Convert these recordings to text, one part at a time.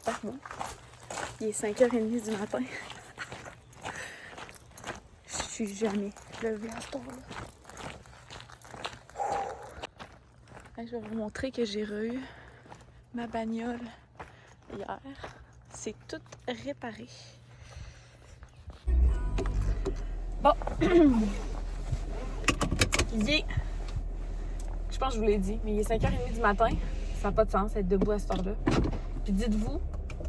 pardon. Il est 5h30 du matin. Je suis jamais levée à ce temps-là. Je vais vous montrer que j'ai eu ma bagnole hier. C'est tout réparé. Bon. Je pense que je vous l'ai dit, mais il est 5h30 du matin. Ça n'a pas de sens d'être debout à cette heure-là. Puis dites-vous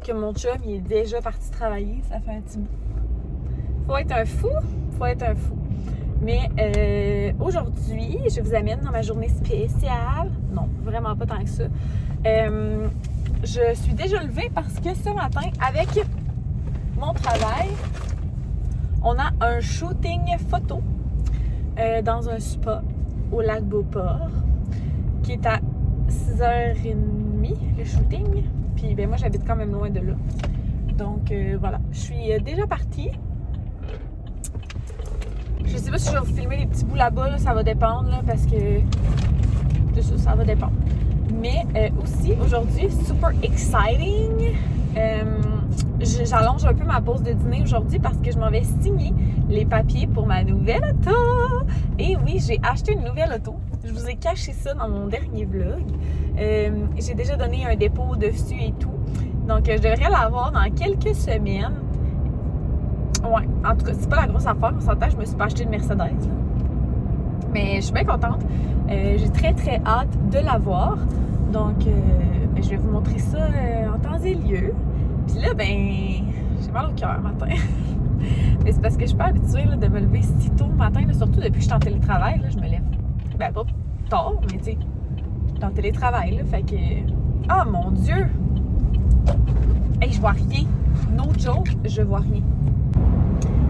que mon chum, il est déjà parti travailler. Ça fait un petit bout. Faut être un fou. Mais aujourd'hui, je vous amène dans ma journée spéciale. Non, vraiment pas tant que ça. Je suis déjà levée parce que ce matin, avec mon travail, on a un shooting photo dans un spa au lac Beauport qui est à 6h30 le shooting. Puis ben moi, j'habite quand même loin de là. Donc voilà, je suis déjà partie. Je sais pas si je vais vous filmer les petits bouts là-bas, là, ça va dépendre, là, parce que ça va dépendre. Mais aussi, aujourd'hui, super exciting! J'allonge un peu ma pause de dîner aujourd'hui parce que je m'en vais signer les papiers pour ma nouvelle auto! Et oui, j'ai acheté une nouvelle auto. Je vous ai caché ça dans mon dernier vlog. J'ai déjà donné un dépôt dessus et tout. Donc, je devrais l'avoir dans quelques semaines. Ouais, en tout cas, c'est pas la grosse affaire. On s'entend, je me suis pas acheté une Mercedes. Là. Mais je suis bien contente. J'ai très, très hâte de la voir. Donc, je vais vous montrer ça en temps et lieu. Puis là, j'ai mal au cœur matin. Mais c'est parce que je suis pas habituée là, de me lever si tôt le matin. Là, surtout depuis que je suis en télétravail, là, je me lève. Ben, pas tard, mais tu sais, je suis en télétravail. Là, fait que... Ah, mon Dieu! Hey, je vois rien. No joke, je vois rien.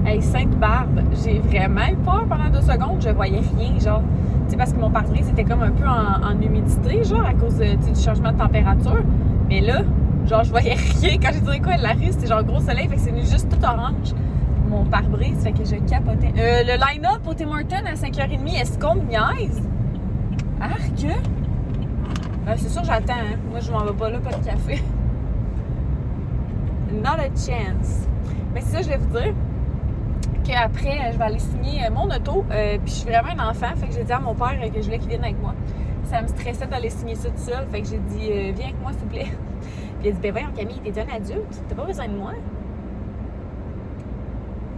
Hey, Sainte-Barbe, j'ai vraiment eu peur pendant 2 secondes, je voyais rien, genre, tu sais, parce que mon pare-brise était comme un peu en humidité, genre, à cause du changement de température. Mais là, genre, je voyais rien. Quand j'ai dit quoi de la rue, c'était genre gros soleil, fait que c'est venu juste tout orange, mon pare-brise, fait que je capotais. Le line-up au Tim Hortons à 5h30, est-ce qu'on me niaise? Arc! C'est sûr, j'attends, hein. Moi, je m'en vais pas là, pas de café. Not a chance. Mais c'est ça, je voulais vous dire. Qu'après, je vais aller signer mon auto. Puis je suis vraiment un enfant. Fait que j'ai dit à mon père que je voulais qu'il vienne avec moi. Ça me stressait d'aller signer ça tout seul. Fait que j'ai dit, viens avec moi, s'il vous plaît. Puis il a dit, ben voyons, Camille, t'es un adulte. T'as pas besoin de moi.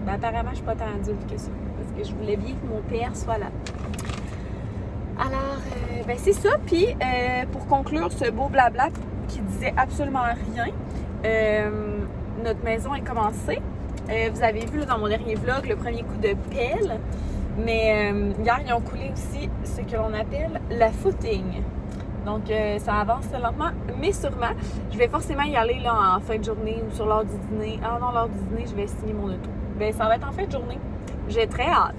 Ben apparemment, je suis pas tant adulte que ça. Parce que je voulais bien que mon père soit là. Alors, c'est ça. Puis, pour conclure ce beau blabla qui disait absolument rien, notre maison est commencée. Vous avez vu là, dans mon dernier vlog le premier coup de pelle, mais hier ils ont coulé aussi ce que l'on appelle la footing. Donc ça avance lentement mais sûrement. Je vais forcément y aller là, en fin de journée ou sur l'heure du dîner. Ah non, l'heure du dîner, je vais signer mon auto. Ça va être en fin de journée. J'ai très hâte.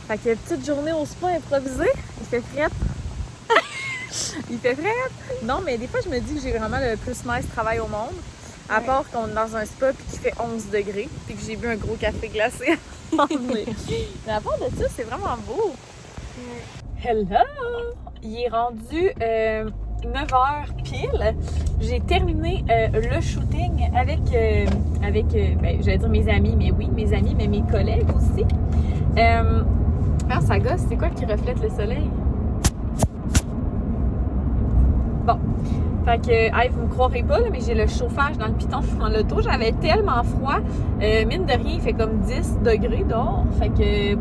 Fait que petite journée au spa improvisée, il fait frette. Il fait frette. Non, mais des fois, je me dis que j'ai vraiment le plus nice travail au monde. À part qu'on est dans un spa puis qu'il fait 11 degrés puis que j'ai bu un gros café glacé. Mais à part de ça, c'est vraiment beau. Hello! Il est rendu 9h pile. J'ai terminé le shooting avec j'allais dire mes amis, mais oui, mes amis, mais mes collègues aussi. Ça gosse, c'est quoi qui reflète le soleil? Bon. Fait que, vous me croirez pas, là, mais j'ai le chauffage dans le piton dans l'auto. J'avais tellement froid. Mine de rien, il fait comme 10 degrés dehors. Fait que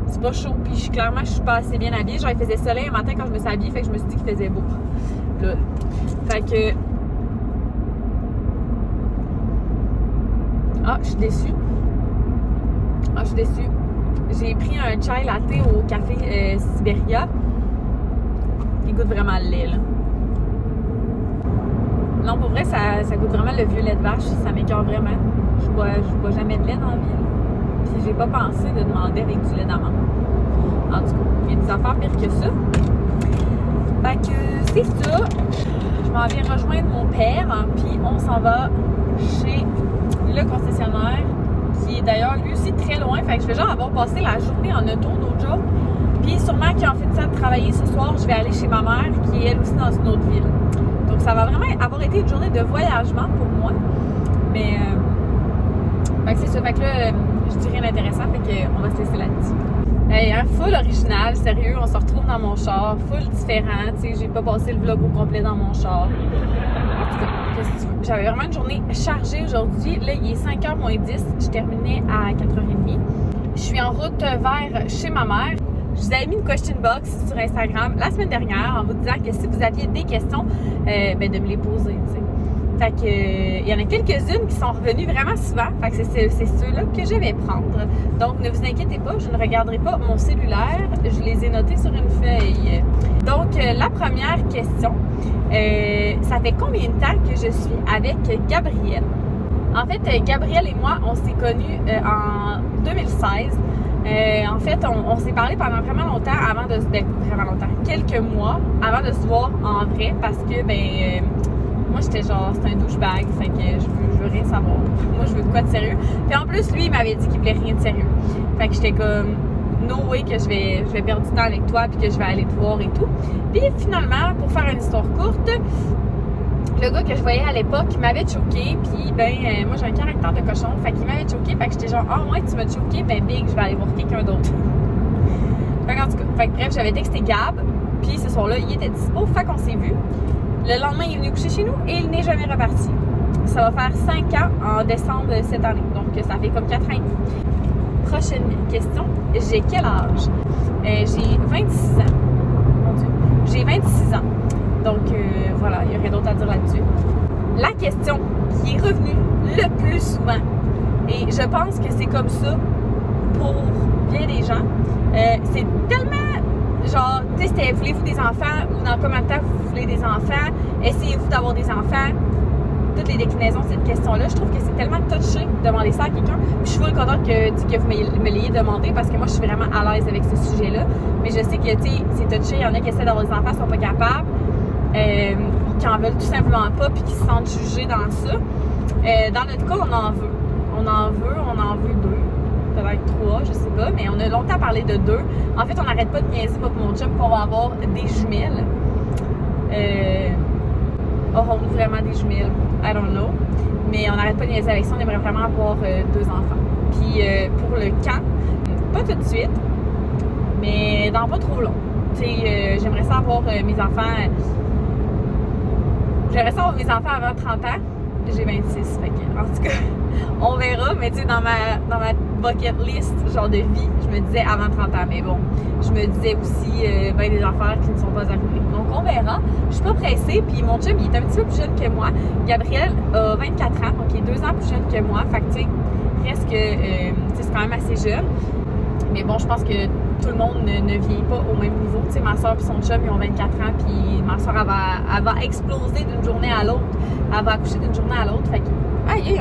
c'est pas chaud. Puis clairement, je suis pas assez bien habillée. Genre, il faisait soleil un matin quand je me suis habillée. Fait que je me suis dit qu'il faisait beau. Là. Fait que... je suis déçue. J'ai pris un chai latte au café Siberia. Il goûte vraiment le lait, là. Non, pour vrai, ça goûte vraiment le vieux lait de vache. Ça m'écoeure vraiment. Je bois jamais de lait dans la vie. Puis j'ai pas pensé de demander avec du lait d'amande. En tout cas, il y a des affaires pires que ça. Fait que c'est ça. Je m'en viens rejoindre mon père. Puis on s'en va chez le concessionnaire, qui est d'ailleurs lui aussi très loin. Fait que je vais genre avoir passé la journée en auto, no joke. Puis sûrement qu'en fait ça de travailler ce soir, je vais aller chez ma mère, qui est elle aussi dans une autre ville. Donc ça va vraiment avoir été une journée de voyagement pour moi. Mais fait que c'est ça. Fait que là, je dis rien d'intéressant, fait qu'on va se laisser là-dessus. Hey, hein, full original, sérieux, on se retrouve dans mon char, full différent, tu sais, j'ai pas passé le vlog au complet dans mon char. En tout cas, qu'est-ce que tu veux? J'avais vraiment une journée chargée aujourd'hui. Là, il est 5h moins 10, je terminais à 4h30. Je suis en route vers chez ma mère. Je vous avais mis une question box sur Instagram la semaine dernière en vous disant que si vous aviez des questions, de me les poser, tu sais. Fait que, il y en a quelques-unes qui sont revenues vraiment souvent. Fait que c'est ceux-là que je vais prendre. Donc, ne vous inquiétez pas, je ne regarderai pas mon cellulaire. Je les ai notés sur une feuille. Donc, la première question, ça fait combien de temps que je suis avec Gabrielle? En fait, Gabrielle et moi, on s'est connus en 2016. En fait, on s'est parlé pendant vraiment longtemps avant de se... vraiment longtemps, quelques mois avant de se voir en vrai parce que, moi, j'étais genre, c'est un douchebag, fait que je veux rien savoir. Moi, je veux de quoi de sérieux. Puis en plus, lui, il m'avait dit qu'il voulait rien de sérieux. Fait que j'étais comme, no way que je vais perdre du temps avec toi puis que je vais aller te voir et tout. Puis finalement, pour faire une histoire courte, le gars que je voyais à l'époque, il m'avait choqué. Puis moi, j'ai un caractère de cochon, fait qu'il m'avait choqué. Fait que j'étais genre, ah ouais, tu m'as choqué, big, je vais aller voir quelqu'un d'autre. Fait que en tout cas, bref, j'avais texté Gab. Puis ce soir-là, il était dispo, fait qu'on s'est vu. Le lendemain, il est venu coucher chez nous et il n'est jamais reparti. Ça va faire 5 ans en décembre cette année. Donc, ça fait comme 4 ans et demi. Prochaine question. J'ai quel âge? J'ai 26 ans. Mon Dieu. J'ai 26 ans. Donc, voilà, il n'y a rien d'autre à dire là-dessus. La question qui est revenue le plus souvent, et je pense que c'est comme ça pour bien des gens, c'est tellement... Genre, tu sais, c'était voulez-vous des enfants ou dans combien de temps vous voulez des enfants? Essayez-vous d'avoir des enfants? Toutes les déclinaisons de cette question-là, je trouve que c'est tellement touché de demander ça à quelqu'un. Puis je suis full contente que vous me l'ayez demandé parce que moi, je suis vraiment à l'aise avec ce sujet-là. Mais je sais que, tu sais, c'est touché. Il y en a qui essaient d'avoir des enfants, sont pas capables, qui en veulent tout simplement pas, puis qui se sentent jugés dans ça. Dans notre cas, on en veut. On en veut 2. Peut-être 3, je sais pas, mais on a longtemps parlé de 2. En fait, on n'arrête pas de niaiser, moi et mon chum, qu'on va avoir des jumelles. Aurons-nous vraiment des jumelles? I don't know. Mais on n'arrête pas de niaiser avec ça, on aimerait vraiment avoir 2 enfants. Puis pour le camp, pas tout de suite, mais dans pas trop long. Tu sais, j'aimerais ça avoir mes enfants... J'aimerais ça avoir mes enfants avant 30 ans. J'ai 26, fait que, en tout cas, on verra, mais tu sais, dans ma bucket list, genre de vie, je me disais avant 30 ans, mais bon, je me disais aussi des affaires qui ne sont pas arrivées. Donc, on verra. Je suis pas pressée, puis mon chum, il est un petit peu plus jeune que moi. Gabriel a 24 ans, donc il est 2 ans plus jeune que moi, fait que, tu sais, presque, tu sais, c'est quand même assez jeune. Mais bon, je pense que tout le monde ne vieillit pas au même niveau. Tu sais, ma soeur et son chum, ils ont 24 ans, puis ma soeur, elle va exploser d'une journée à l'autre. Elle va accoucher d'une journée à l'autre. Fait que,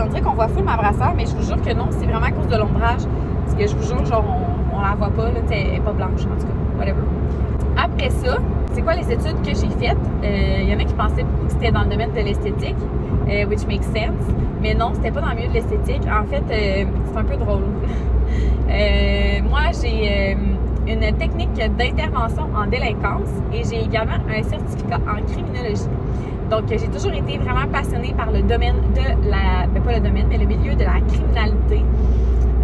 on dirait qu'on voit full ma brassière, mais je vous jure que non, c'est vraiment à cause de l'ombrage. Parce que je vous jure, genre, on la voit pas, là, elle est pas blanche, en tout cas, whatever. Après ça, c'est quoi les études que j'ai faites? Il y en a qui pensaient beaucoup que c'était dans le domaine de l'esthétique, which makes sense. Mais non, c'était pas dans le milieu de l'esthétique. En fait, c'est un peu drôle. Moi, j'ai une technique d'intervention en délinquance et j'ai également un certificat en criminologie. Donc, j'ai toujours été vraiment passionnée par le domaine de la... pas le domaine, mais le milieu de la criminalité.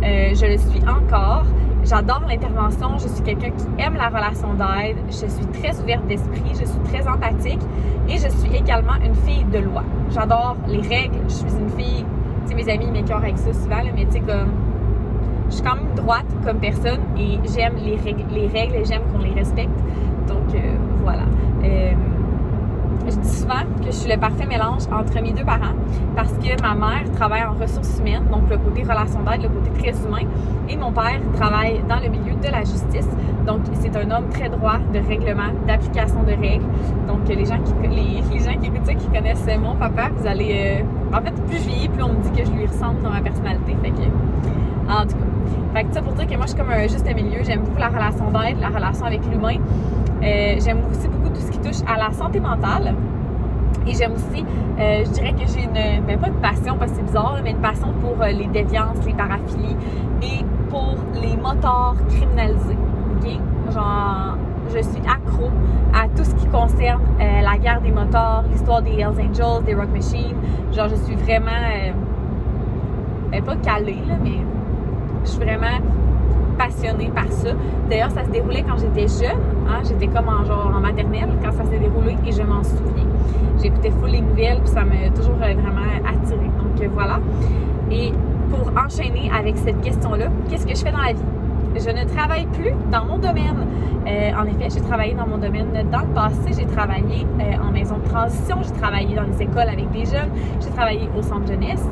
Je le suis encore. J'adore l'intervention. Je suis quelqu'un qui aime la relation d'aide. Je suis très ouverte d'esprit. Je suis très empathique. Et je suis également une fille de loi. J'adore les règles. Je suis une fille... Tu sais, mes amis m'écœurent avec ça souvent, là, mais tu sais, comme... Je suis quand même droite comme personne et j'aime les règles et j'aime qu'on les respecte. Donc, voilà. Je dis souvent que je suis le parfait mélange entre mes 2 parents parce que ma mère travaille en ressources humaines, donc le côté relation d'aide, le côté très humain, et mon père travaille dans le milieu de la justice. Donc, c'est un homme très droit de règlement, d'application de règles. Donc, les gens qui écoutent ça, qui connaissent mon papa, vous allez... en fait, plus je vieillis, plus on me dit que je lui ressemble dans ma personnalité. Fait que, en tout cas, fait que ça pour dire que moi, je suis comme un juste milieu. J'aime beaucoup la relation d'aide, la relation avec l'humain. J'aime aussi beaucoup tout ce qui touche à la santé mentale. Et j'aime aussi, je dirais que j'ai ben pas une passion parce que c'est bizarre, mais une passion pour les déviances, les paraphilies et pour les motards criminalisés. OK? Genre, je suis accro à tout ce qui concerne la guerre des motards, l'histoire des Hells Angels, des Rock Machines. Genre, je suis vraiment, ben pas calée, là, mais je suis vraiment passionnée par ça. D'ailleurs, ça se déroulait quand j'étais jeune. Hein? J'étais comme en maternelle quand ça s'est déroulé et je m'en souviens. J'écoutais full les nouvelles puis ça m'a toujours vraiment attirée. Donc voilà. Et pour enchaîner avec cette question-là, qu'est-ce que je fais dans la vie? Je ne travaille plus dans mon domaine. En effet, j'ai travaillé dans mon domaine dans le passé. J'ai travaillé en maison de transition. J'ai travaillé dans les écoles avec des jeunes. J'ai travaillé au centre jeunesse.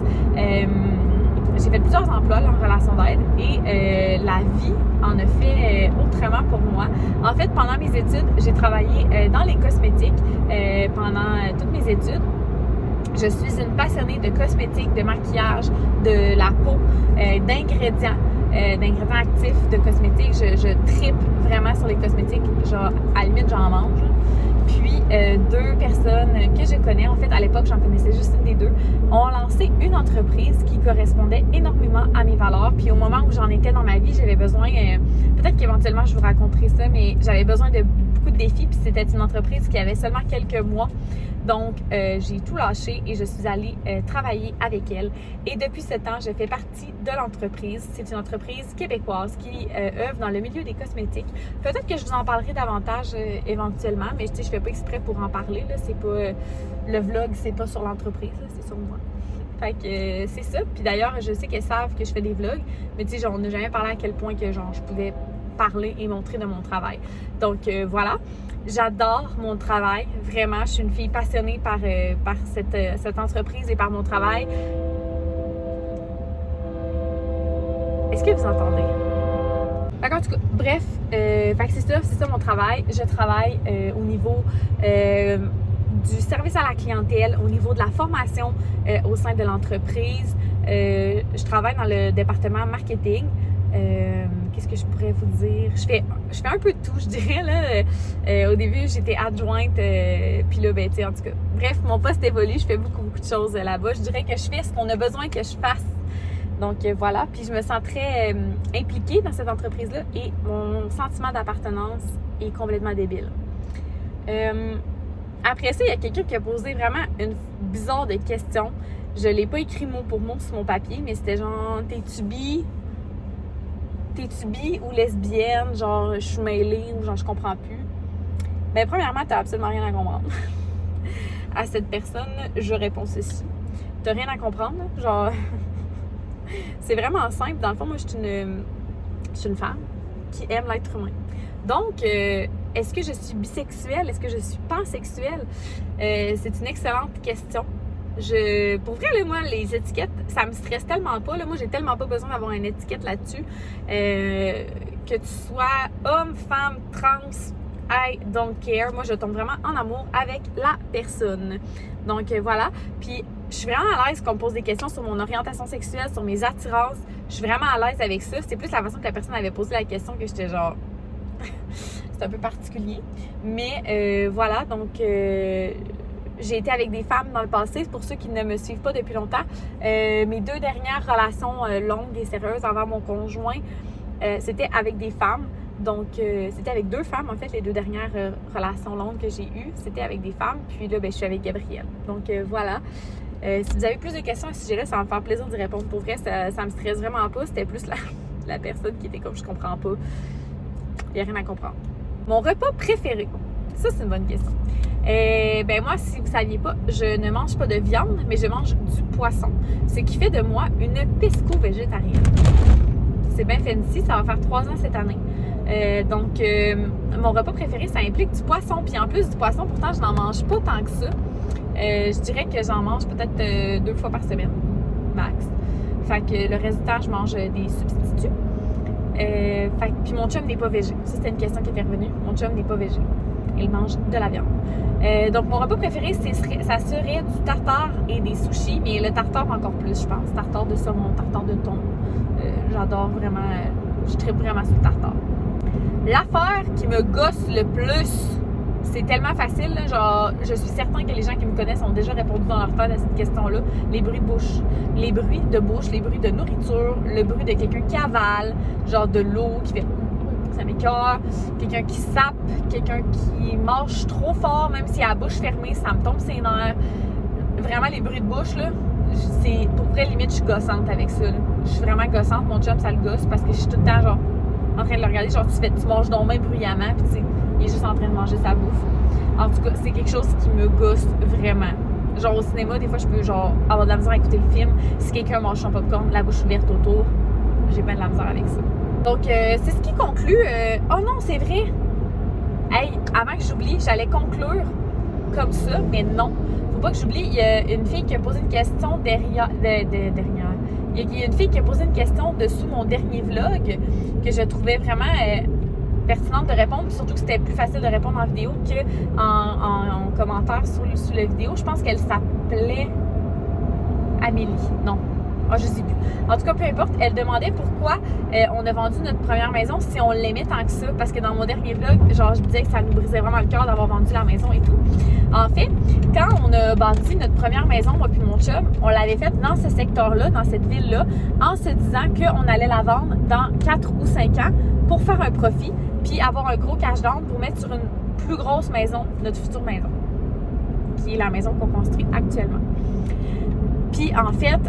J'ai fait plusieurs emplois là, en relation d'aide et la vie en a fait autrement pour moi. En fait, pendant mes études, j'ai travaillé dans les cosmétiques pendant toutes mes études. Je suis une passionnée de cosmétiques, de maquillage, de la peau, d'ingrédients actifs de cosmétiques. Je trippe vraiment sur les cosmétiques. Genre, à la limite, j'en mange. Puis, deux personnes que je connais, en fait, à l'époque, j'en connaissais juste une des deux, ont lancé une entreprise qui correspondait énormément à mes valeurs. Puis, au moment où j'en étais dans ma vie, j'avais besoin, peut-être qu'éventuellement, je vous raconterai ça, mais j'avais besoin de beaucoup de défis. Puis, c'était une entreprise qui avait seulement quelques mois. Donc, j'ai tout lâché et je suis allée travailler avec elle. Et depuis ce temps, je fais partie de l'entreprise. C'est une entreprise québécoise qui œuvre dans le milieu des cosmétiques. Peut-être que je vous en parlerai davantage éventuellement, mais je fais pas exprès pour en parler. Là. C'est pas le vlog, c'est pas sur l'entreprise, c'est sur moi. Fait que c'est ça. Puis d'ailleurs, je sais qu'elles savent que je fais des vlogs, mais tu sais, on n'a jamais parlé à quel point que genre je pouvais parler et montrer de mon travail. Donc voilà. J'adore mon travail, vraiment. Je suis une fille passionnée par cette entreprise et par mon travail. Est-ce que vous entendez? En tout cas, bref, fait que c'est ça mon travail. Je travaille au niveau du service à la clientèle, au niveau de la formation au sein de l'entreprise. Je travaille dans le département marketing. Qu'est-ce que je pourrais vous dire? Je fais un peu de tout, je dirais. Là. Au début, j'étais adjointe, puis là, ben, tu sais, en tout cas. Bref, mon poste évolue, je fais beaucoup de choses là-bas. Je dirais que je fais ce qu'on a besoin que je fasse. Donc, voilà. Puis, je me sens très impliquée dans cette entreprise-là et mon sentiment d'appartenance est complètement débile. Après ça, il y a quelqu'un qui a posé vraiment une bizarre de question. Je l'ai pas écrit mot pour mot sur mon papier, mais c'était genre, t'es-tu bi ou lesbienne, genre je suis mêlée ou genre je comprends plus. Ben premièrement, t'as absolument rien à comprendre. À cette personne, je réponds ceci. T'as rien à comprendre, genre c'est vraiment simple. Dans le fond, moi je suis une femme qui aime l'être humain. Donc, est-ce que je suis bisexuelle? Est-ce que je suis pansexuelle? C'est une excellente question. Pour vrai, là, moi, les étiquettes, ça me stresse tellement pas. Là. Moi, j'ai tellement pas besoin d'avoir une étiquette là-dessus. Que tu sois homme, femme, trans, I don't care. Moi, je tombe vraiment en amour avec la personne. Donc, voilà. Puis, je suis vraiment à l'aise qu'on me pose des questions sur mon orientation sexuelle, sur mes attirances. Je suis vraiment à l'aise avec ça. C'est plus la façon que la personne avait posé la question que j'étais genre... C'est un peu particulier. Mais, voilà. Donc... J'ai été avec des femmes dans le passé, pour ceux qui ne me suivent pas depuis longtemps. Mes deux dernières relations longues et sérieuses envers mon conjoint, c'était avec des femmes. Donc, c'était avec deux femmes, en fait, les deux dernières relations longues que j'ai eues, c'était avec des femmes. Puis là, ben, je suis avec Gabrielle. Donc, voilà. Si vous avez plus de questions à ce sujet-là, ça va me faire plaisir d'y répondre. Pour vrai, ça me stresse vraiment pas. C'était plus la personne qui était comme « je comprends pas ». Il n'y a rien à comprendre. Mon repas préféré, ça, c'est une bonne question. Ben moi, si vous ne saviez pas, je ne mange pas de viande, mais je mange du poisson. Ce qui fait de moi une pesco-végétarienne. C'est bien fancy, ça va faire 3 ans cette année. Donc, mon repas préféré, ça implique du poisson. Puis en plus du poisson, pourtant, je n'en mange pas tant que ça. Je dirais que j'en mange peut-être 2 fois par semaine, max. Fait que le reste du temps, je mange des substituts. Puis mon chum n'est pas végé. Ça, c'était une question qui était revenue. Mon chum n'est pas végé. Il mange de la viande. Donc, mon repas préféré, ça serait du tartare et des sushis, mais le tartare encore plus, je pense. Tartare de saumon, tartare de thon. J'adore vraiment, je tripe vraiment sur le tartare. L'affaire qui me gosse le plus, c'est tellement facile, là, genre, je suis certaine que les gens qui me connaissent ont déjà répondu dans leur tête à cette question-là. Les bruits de bouche. Les bruits de bouche, les bruits de nourriture, le bruit de quelqu'un qui avale, genre de l'eau qui fait... Ça m'écoeure. Quelqu'un qui sape, quelqu'un qui mange trop fort, même s'il a la bouche fermée, ça me tombe ses nerfs. Vraiment, les bruits de bouche, là, c'est... Pour vrai, limite, je suis gossante avec ça, là. Je suis vraiment gossante. Mon chum, ça le gosse parce que je suis tout le temps, genre, en train de le regarder. Genre, tu manges donc même bruyamment, puis tu sais, il est juste en train de manger sa bouffe. En tout cas, c'est quelque chose qui me gosse vraiment. Genre, au cinéma, des fois, je peux, genre, avoir de la misère à écouter le film. Si quelqu'un mange son popcorn, la bouche ouverte autour, j'ai bien de la misère avec ça. Donc, c'est ce qui conclut. Oh non, c'est vrai! Hey, avant que j'oublie, j'allais conclure comme ça, mais non. Faut pas que j'oublie, il y a une fille qui a posé une question derrière. Il y a une fille qui a posé une question dessous mon dernier vlog que je trouvais vraiment pertinente de répondre, puis surtout que c'était plus facile de répondre en vidéo qu'en commentaire sous la vidéo. Je pense qu'elle s'appelait Amélie. Non. Ah, je sais plus. En tout cas, peu importe, elle demandait pourquoi on a vendu notre première maison si on l'aimait tant que ça. Parce que dans mon dernier vlog, genre, je disais que ça nous brisait vraiment le cœur d'avoir vendu la maison et tout. En fait, quand on a bâti notre première maison, moi puis mon chum, on l'avait faite dans ce secteur-là, dans cette ville-là, en se disant qu'on allait la vendre dans 4 ou 5 ans pour faire un profit, puis avoir un gros cash down pour mettre sur une plus grosse maison, notre future maison, qui est la maison qu'on construit actuellement. Puis, en fait,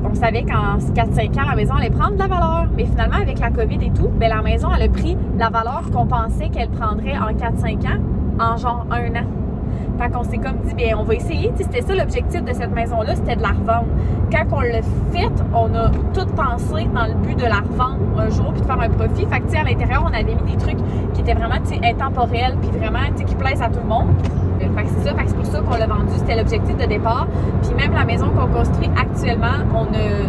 on savait qu'en 4-5 ans, la maison allait prendre de la valeur. Mais finalement, avec la COVID et tout, bien, la maison, elle a pris la valeur qu'on pensait qu'elle prendrait en 4-5 ans, en genre 1 an. Fait qu'on s'est comme dit, bien, on va essayer. Tu sais, c'était ça l'objectif de cette maison-là, c'était de la revendre. Quand on l'a faite, on a tout pensé dans le but de la revendre un jour puis de faire un profit. Fait que, tu sais, à l'intérieur, on avait mis des trucs qui étaient vraiment, tu sais, intemporels puis vraiment, tu sais, qui plaisent à tout le monde. Fait que c'est ça, fait que c'est pour ça qu'on l'a vendu, c'était l'objectif de départ. Puis même la maison qu'on construit actuellement,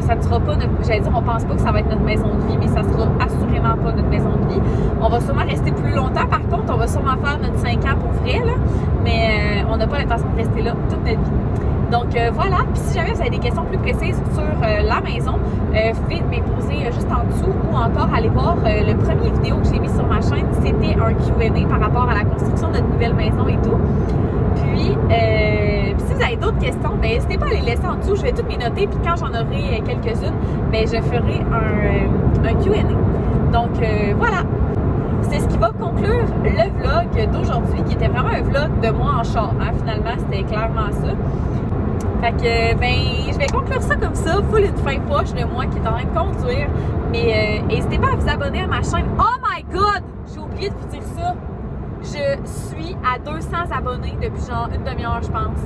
ça ne sera pas notre, j'allais dire, on pense pas que ça va être notre maison de vie, mais ça sera assurément pas notre maison de vie. On va sûrement rester plus longtemps, par contre, on va sûrement faire notre 5 ans pour vrai, là, mais on n'a pas l'intention de rester là toute notre vie. Donc voilà, puis si jamais vous avez des questions plus précises sur la maison, vous pouvez me les poser juste en dessous ou encore aller voir le premier vidéo que j'ai mis sur ma chaîne, c'était un Q&A par rapport à la construction de notre nouvelle maison et tout. Puis si vous avez d'autres questions, ben n'hésitez pas à les laisser en dessous, je vais toutes les noter, puis quand j'en aurai quelques-unes, ben je ferai un Q&A. Donc voilà, c'est ce qui va conclure le vlog d'aujourd'hui, qui était vraiment un vlog de moi en char, hein? Finalement, c'était clairement ça. Fait que, ben, je vais conclure ça comme ça, full une fin poche de moi qui est en train de conduire. Mais n'hésitez pas à vous abonner à ma chaîne. Oh my god! J'ai oublié de vous dire ça. Je suis à 200 abonnés depuis genre une demi-heure, je pense.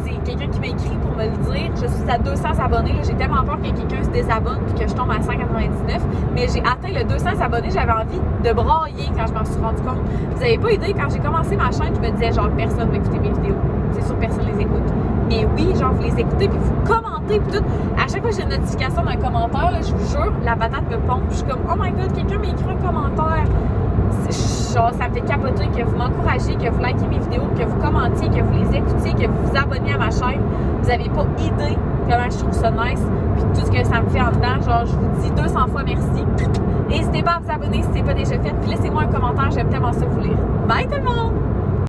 C'est quelqu'un qui m'a écrit pour me le dire. Je suis à 200 abonnés. J'ai tellement peur que quelqu'un se désabonne puis que je tombe à 199. Mais j'ai atteint le 200 abonnés. J'avais envie de brailler quand je m'en suis rendu compte. Vous n'avez pas idée, quand j'ai commencé ma chaîne, je me disais genre personne va écouter mes vidéos. C'est sûr personne les écoute. Mais oui, genre vous les écoutez puis vous commentez puis tout. À chaque fois que j'ai une notification d'un commentaire, là, je vous jure, la patate me pompe. Je suis comme oh my god, quelqu'un m'a écrit un commentaire. Genre, ça me fait capoter que vous m'encouragez, que vous likez mes vidéos, que vous commentiez, que vous les écoutiez, que vous vous abonnez à ma chaîne. Vous n'avez pas idée comment je trouve ça nice, puis tout ce que ça me fait en dedans. Genre, je vous dis 200 fois merci. N'hésitez pas à vous abonner si ce n'est pas déjà fait, puis laissez-moi un commentaire, j'aime tellement ça vous lire. Bye tout le monde!